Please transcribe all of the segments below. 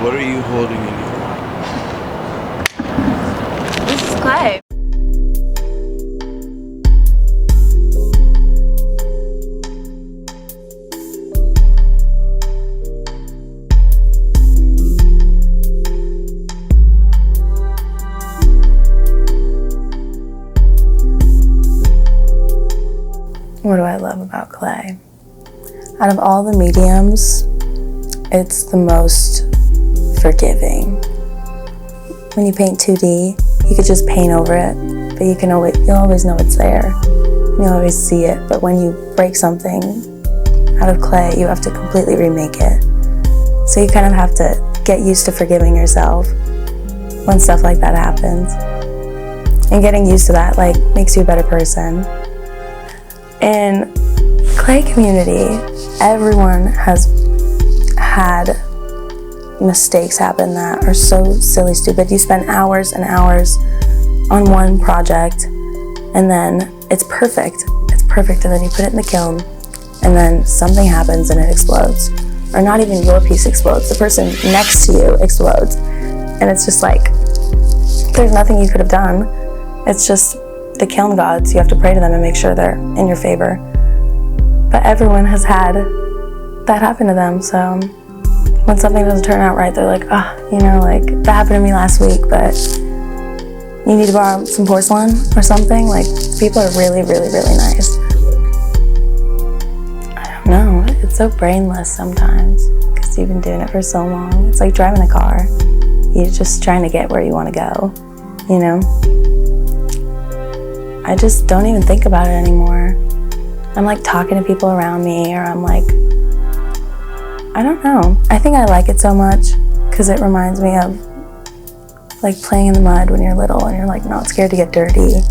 What are you holding in your hand? This is clay. What do I love about clay? Out of all the mediums, it's the most forgiving. When you paint 2D, you could just paint over it, but you'll always know it's there. You'll always see it, but when you break something out of clay, you have to completely remake it. So you kind of have to get used to forgiving yourself when stuff like that happens. And getting used to that makes you a better person. In clay community, everyone has had mistakes happen that are so silly stupid. You spend hours and hours on one project and then it's perfect, and then you put it in the kiln and then something happens and it explodes. Or not even your piece explodes, the person next to you explodes. And it's just there's nothing you could have done. It's just the kiln gods. You have to pray to them and make sure they're in your favor. But everyone has had that happen to them, so when something doesn't turn out right, they're like, that happened to me last week, but you need to borrow some porcelain or something. People are really, really, really nice. I don't know, it's so brainless sometimes, because you've been doing it for so long. It's like driving a car. You're just trying to get where you want to go, I just don't even think about it anymore. I'm talking to people around me, or I'm I don't know. I think I like it so much because it reminds me of playing in the mud when you're little and you're not scared to get dirty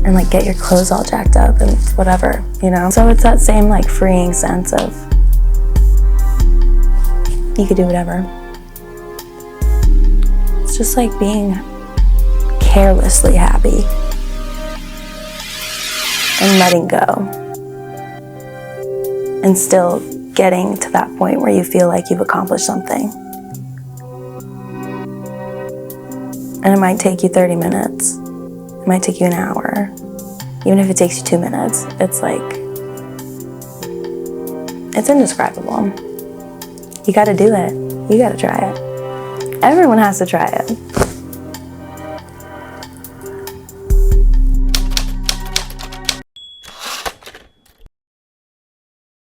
and get your clothes all jacked up and whatever, So it's that same freeing sense of you could do whatever. It's just being carelessly happy and letting go and still getting to that point where you feel like you've accomplished something. And it might take you 30 minutes. It might take you an hour. Even if it takes you 2 minutes, it's indescribable. You gotta do it. You gotta try it. Everyone has to try it.